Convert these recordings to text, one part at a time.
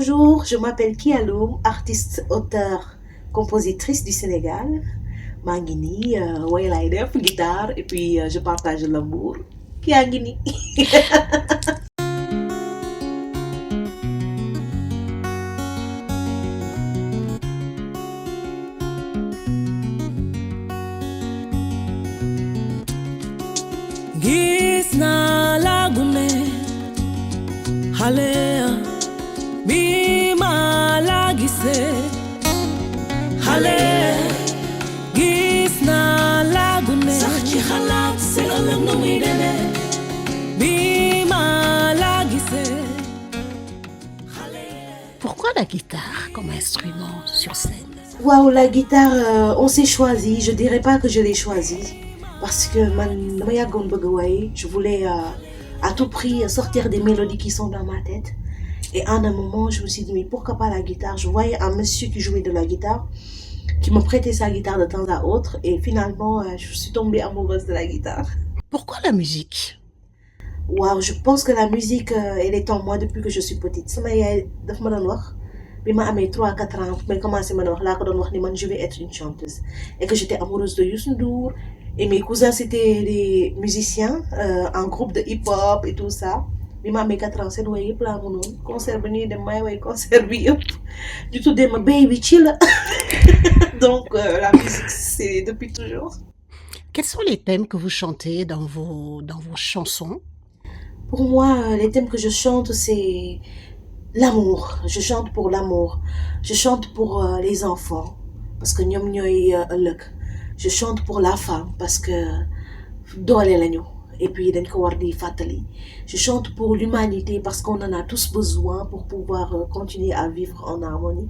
Bonjour, je m'appelle Kialoum, artiste, auteure, compositrice du Sénégal. Mangini, Waylider, guitare, et puis je partage l'amour. Kiangini. Gis na lagune Halea Bima lagise Halea Gis na lagune Sachi halat Segalam no midene Bima lagise Pourquoi la guitare comme instrument sur scène? Waouh, la guitare, on s'est choisi. Je dirais pas que je l'ai choisi. Parce que je voulais à tout prix sortir des mélodies qui sont dans ma tête. Et à un moment, je me suis dit, mais pourquoi pas la guitare? Je voyais un monsieur qui jouait de la guitare, qui me prêtait sa guitare de temps à autre. Et finalement, je suis tombée amoureuse de la guitare. Pourquoi la musique? Waouh, je pense que la musique, elle est en moi depuis que je suis petite. Bima amé 3-4 ans, mais commencé à dire je vais être une chanteuse. Et que j'étais amoureuse de Youssou N'Dour. Et mes cousins, c'était des musiciens, en groupe de hip-hop et tout ça. Bima amé 4 ans, c'est noyé plein mon nom. Concert venu de mai, concert yep. Du tout de ma baby chill. Donc la musique, c'est depuis toujours. Quels sont les thèmes que vous chantez dans vos chansons? Pour moi, les thèmes que je chante, c'est l'amour. Je chante pour l'amour. Je chante pour les enfants. Parce que ñom ñoy ëlëk. Je chante pour la femme parce que doole lañu. Et puis dañ ko war di fatali. Je chante pour l'humanité parce qu'on en a tous besoin pour pouvoir continuer à vivre en harmonie.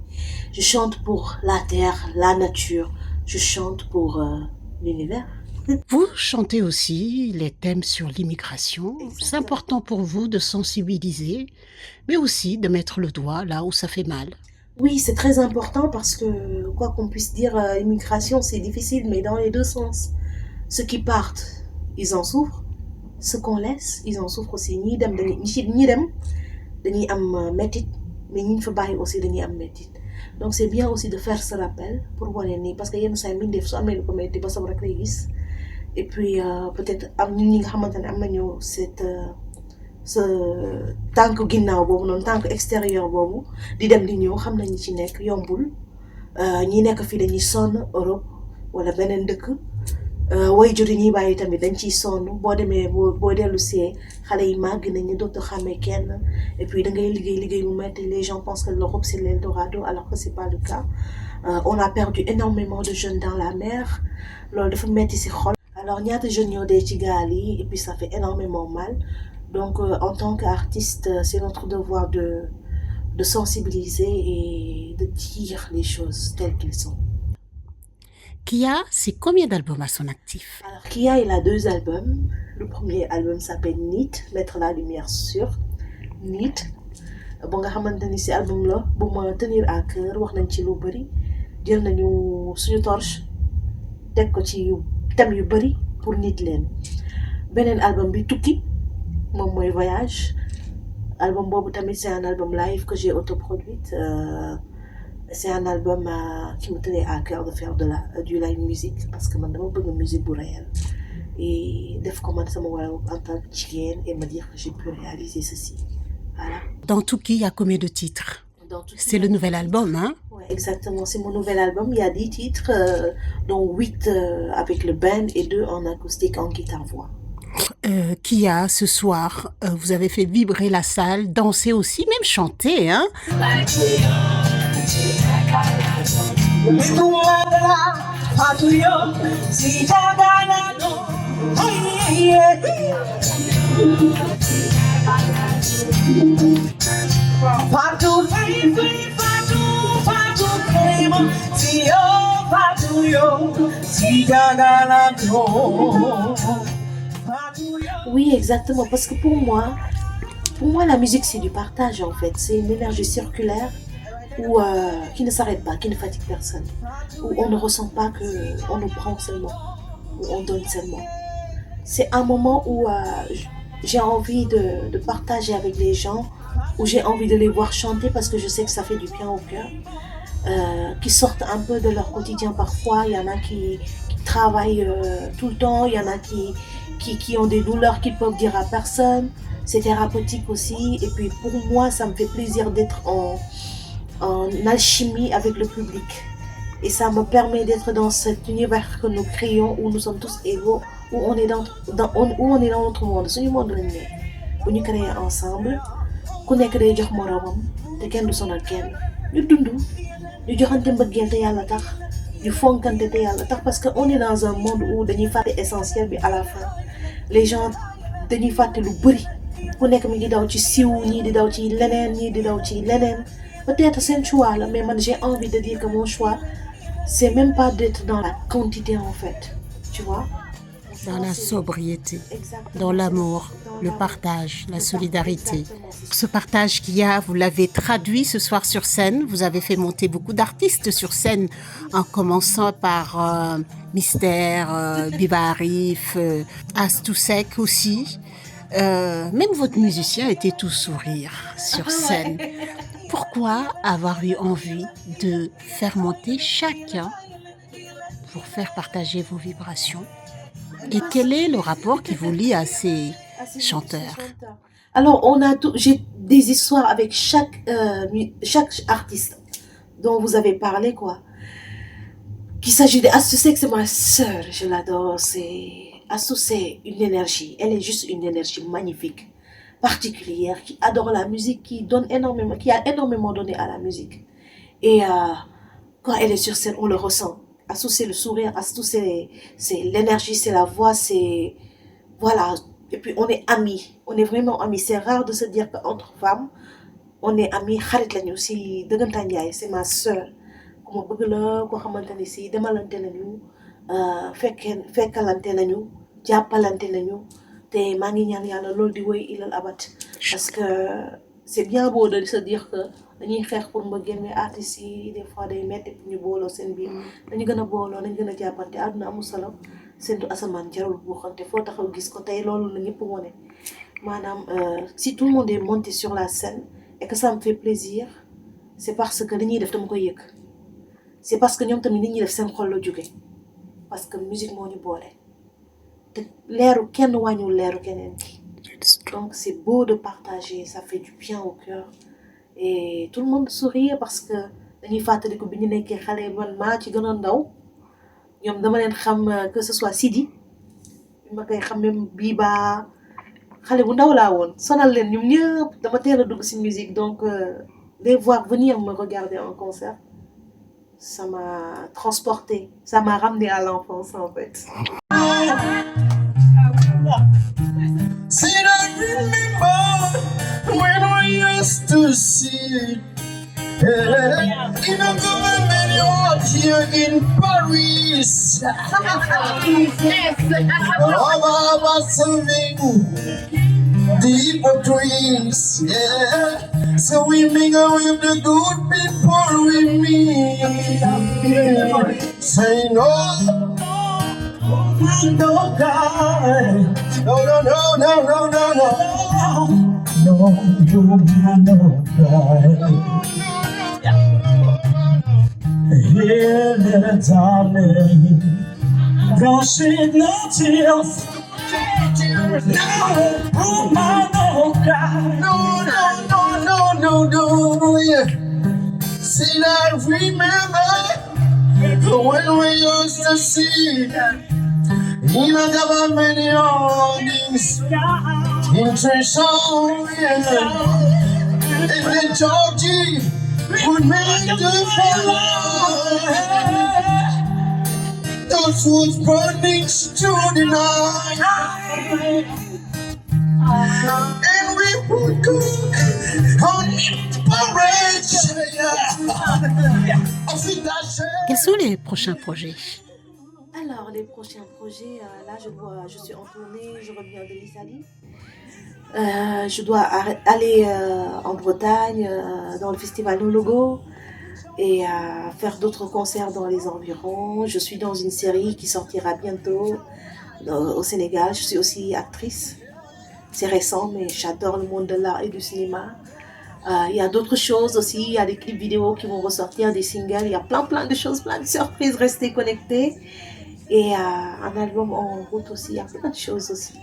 Je chante pour la terre, la nature. Je chante pour l'univers. Vous chantez aussi les thèmes sur l'immigration. C'est important pour vous de sensibiliser, mais aussi de mettre le doigt là où ça fait mal. Oui, c'est très important parce que, quoi qu'on puisse dire, l'immigration, c'est difficile, mais dans les deux sens. Ceux qui partent, ils en souffrent. Ceux qu'on laisse, ils en souffrent aussi. Ñi dem dañuy am métit, mais ñi fa bàyyi aussi dañuy am métit. Donc c'est bien aussi de faire ce rappel pour wane ni parce que yenn saa yi mbindeef su amee lu ko métti ba sam rek lay gis. Et puis peut-être am ñi nga xamante ne am nañu cette ce tànk ginnaaw boobu noonu tànk extérieur boobu di dem di ñëw xam nañu ci nekk yombul. Ñi nekk fii dañuy sonn Europe wala beneen dëkk. Waajur yi ñuy bàyyi tamit dañ ciy sonn boo demee boo dellu see xale yi màgg nañu dootoo xàmmee kenn. Et puis da ngay liggéey mu metti. Les gens pensent que l'Europe c'est l'Eldorado alors que c'est pas le cas. On a perdu énormément de jeunes dans la mer. Loolu dafa metti ci xol. Alors ñaata jeunes ñoo dee ci gaal yi et puis ça fait énormément mal. Donc en tant qu'artiste, c'est notre devoir de sensibiliser et de dire les choses telles qu'elles sont. Kia, c'est combien d'albums à son actif? Alors Kia, il a 2 albums. Le premier album s'appelle NEAT, mettre la lumière sur NEAT. Bon nga xamante ni ci album la bu ma tenir à cœur wax nañ ci lu bari. Jël nañu suñu torche teg ko ci thème yu bari pour nit leen. Beneen album bi Tukki moom mooy Voyage. Album boobu tamit c'est un album live que j'ai autoproduite. C'est un album qui me tenait à cœur de faire du live music parce que man dama bëgg musique bu réelle. Et def ko man sama wàll en tant que jigéen et me dire que j'ai pu réaliser ceci. Voilà. Dans Tukki, il y a combien de titres? C'est le nouvel album, hein? Ouais, exactement, c'est mon nouvel album. Il y a 10 titres, dont 8 avec le band et 2 en acoustique en guitare-voix. Kia, ce soir, vous avez fait vibrer la salle, danser aussi, même chanter, hein? Oui, exactement, parce que pour moi, la musique, c'est du partage, en fait. C'est une énergie circulaire où, qui ne s'arrête pas, qui ne fatigue personne, où on ne ressent pas qu'on nous prend seulement, où on donne seulement. C'est un moment où j'ai envie de partager avec les gens où j'ai envie de les voir chanter parce que je sais que ça fait du bien au cœur, qui sortent un peu de leur quotidien parfois. Il y en a qui travaillent tout le temps, il y en a qui ont des douleurs qu'ils peuvent dire à personne. C'est thérapeutique aussi. Et puis pour moi, ça me fait plaisir d'être en alchimie avec le public. Et ça me permet d'être dans cet univers que nous créons, où nous sommes tous égaux, où on est dans notre monde. Suñu monde lañ ne bu ñu créer ensemble ku nekk day jox moroomam te kenn du sonal kenn ñu dund ñu joxante mbëggeel te yàlla tax ñu fonkante te yàlla tax parce que on est dans un monde où dañuy fàtte essentiel bi à la fin les gens dañuy fàtte lu bëri ku nekk mi ngi daw ci siw ñii di daw ci leneen ñii di daw ci leneen peut-être seen choix là mais man j'ai envie de dire que mon choix c'est même pas d'être dans la quantité en fait tu vois. Dans la sobriété, Exactement. dans l'amour, le partage, la solidarité. Exactement. Ce partage qu'il y a, vous l'avez traduit ce soir sur scène. Vous avez fait monter beaucoup d'artistes sur scène, en commençant par Mystère, Biba Arif, Astou Sek aussi. Même votre musicien était tout sourire sur scène. Pourquoi avoir eu envie de faire monter chacun pour faire partager vos vibrations? Et quel est le rapport qui vous lie à ces chanteurs? Alors, j'ai des histoires avec chaque artiste dont vous avez parlé, quoi. Qu'il s'agit de Astou Sek, c'est ma sœur, je l'adore. Astou, c'est une énergie. Elle est juste une énergie magnifique, particulière, qui adore la musique, qui a énormément donné à la musique. Et quand elle est sur scène, on le ressent. Astou, c'est le sourire. Astou, c'est l'énergie, c'est la voix, c'est... Voilà. Et puis, on est amis. On est vraiment amis. C'est rare de se dire qu'entre femmes, on est amis. Xarit lañu si dëggantaan Njaay, c'est ma sœur. Ku ma bëgg la, koo xamante ni si demalante nañu, fekkalante nañu, jàppalante nañu. Te maa ngi ñaan yàlla loolu di wéy ilal abat. Parce que c'est bien beau de se dire que dañuy xeex pour mbëggeel mais artistes yi des fois day metti pour ñu booloo seen biir dañu gën a booloo dañu gën a jàppante àdduna amul solo seentu asamaan jarul buuxante foo taxaw gis ko tey loolu la ñëpp wone maanaam si tout le monde est monté sur la scène et que ça me fait plaisir c'est parce que li ñuy def dama koy yëg c'est parce que ñoom tamit li ñuy def seen xol la jóge parce que musique moo ñu boole te leeru kenn wàññiwul leeru keneen ki donc c'est beau de partager ça fait du bien au cœur et tout le monde sourit parce que dañuy fàttaliku bi ñu nekkee xale man maa ci gën a ndaw ñoom dama leen xam que ce soit Sidi bi ma koy xam même Biba xale bu ndaw laa woon sonal leen ñoom ñëpp dama teel a dugg ci musique donc les voir venir me regarder en concert ça m'a transporté ça m'a ramené à l'enfance en fait. See, I remember when we used to see in a government yard here in Paris. About serving the hypocrites, yeah. So we mingle with the good people we meet. Say no. No, God. No, no, no, no, no, no, no. No, no, God. Here, little darling, don't shed no tears. No, oh my, no, God. No, no, no, no, no, no, yeah. See, I remember when we used to see in a government audience, in Tresor, yeah. And then Georgie would make the fire. Those woods burning through the night. And we would cook on porridge. Quels sont les prochains projets? Alors, les prochains projets, là, je suis en tournée, je reviens de l'Italie. Je dois aller en Bretagne, dans le festival No Logo, et faire d'autres concerts dans les environs. Je suis dans une série qui sortira bientôt au Sénégal. Je suis aussi actrice. C'est récent, mais j'adore le monde de l'art et du cinéma. Il y a d'autres choses aussi, il y a des clips vidéo qui vont ressortir, des singles, il y a plein de choses, plein de surprises, restez connectés. Et un album en route aussi, il y a plein de choses aussi.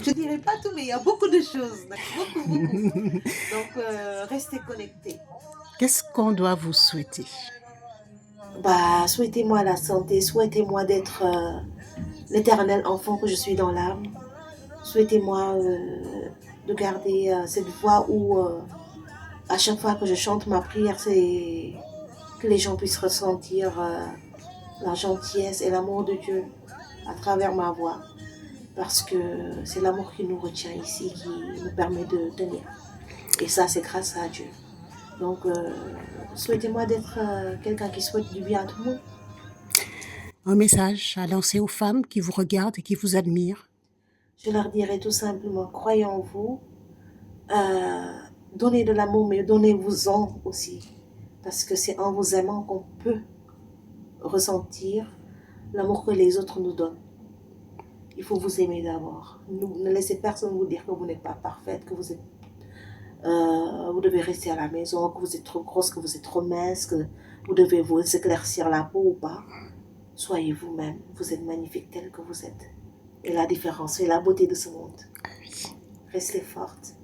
Je dirais pas tout, mais il y a beaucoup de choses, beaucoup. Donc restez connectés. Qu'est-ce qu'on doit vous souhaiter? Souhaitez-moi la santé, souhaitez-moi d'être l'éternel enfant que je suis dans l'âme. Souhaitez-moi de garder cette voix où à chaque fois que je chante ma prière, c'est que les gens puissent ressentir la gentillesse et l'amour de Dieu à travers ma voix. Parce que c'est l'amour qui nous retient ici, qui nous permet de tenir. Et ça, c'est grâce à Dieu. Donc, souhaitez-moi d'être quelqu'un qui souhaite du bien à tout le monde. Un message à lancer aux femmes qui vous regardent et qui vous admirent? Je leur dirais tout simplement, croyez en vous, donnez de l'amour, mais donnez-vous-en aussi. Parce que c'est en vous aimant qu'on peut ressentir l'amour que les autres nous donnent. Il faut vous aimer d'abord. Ne laissez personne vous dire que vous n'êtes pas parfaite, que vous devez rester à la maison, que vous êtes trop grosse, que vous êtes trop mince, que vous devez vous éclaircir la peau ou pas. Soyez vous-même. Vous êtes magnifique tel que vous êtes. Et la différence, c'est la beauté de ce monde. Restez forte.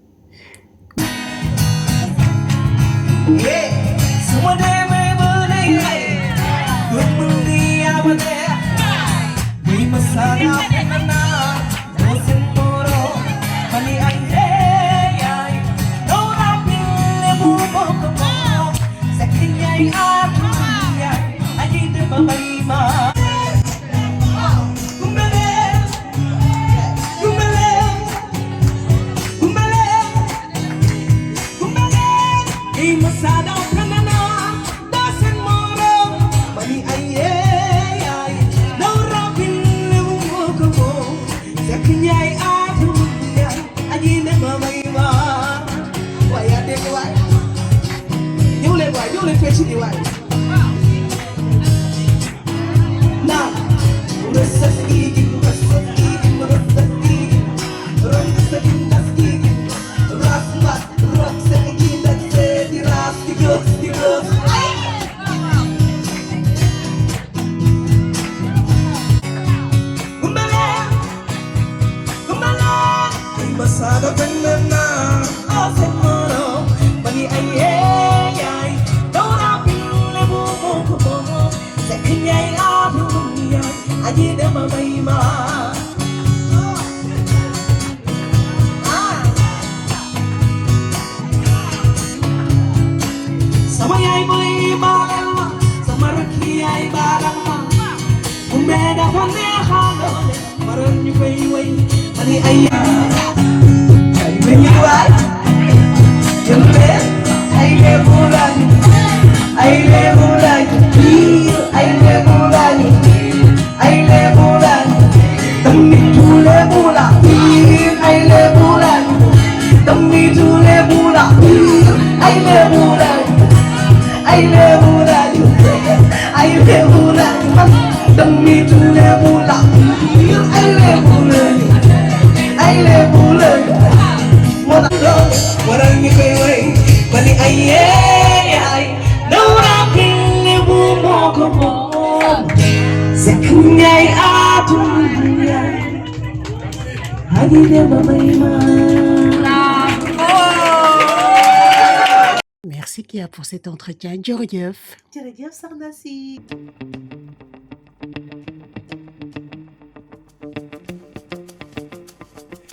Merci Kia pour cet entretien. Jërëjëf. Jërëjëf soxna si.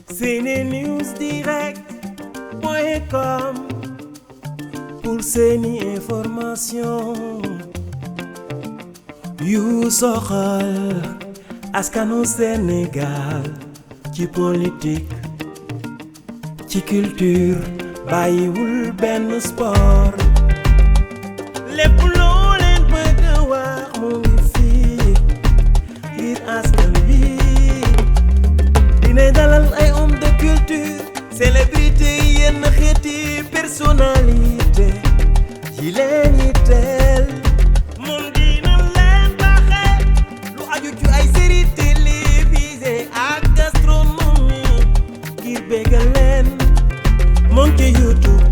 SeneNewsDirect.com pour seeni information yu soxal askanu Sénégal ci politique ci culture bàyyiwul benn sport lépp loo leen bëgg wax mu ngi fii ngir askan wi dina dalal ay homme de culture célébrité yenn xeeti personnalité yi leen yitteel moom dina leen baaxe lu aju ci ay série télévisée ak gastronomie ngir bégal leen moom ci YouTube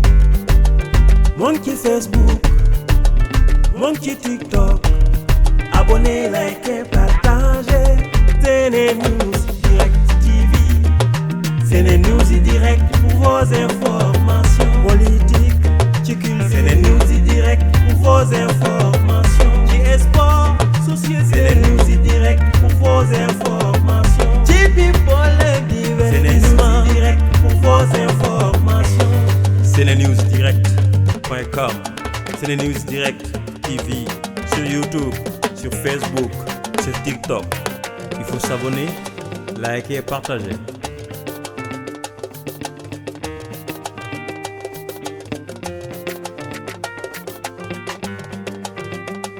moo ngi ci Facebook moo ngi ci TikTok abonné like partagé SeneNews Direct TV SeneNews Direct pour vos informations politique ci culture SeneNews Direct pour vos informations ci sport société SeneNews Direct pour vos informations ci people et divertissement SeneNews Direct pour vos informations SeneNewsDirect.com SeneNews Direct TV sur YouTube, sur Facebook, sur TikTok. Il faut s'abonner, liker et partager.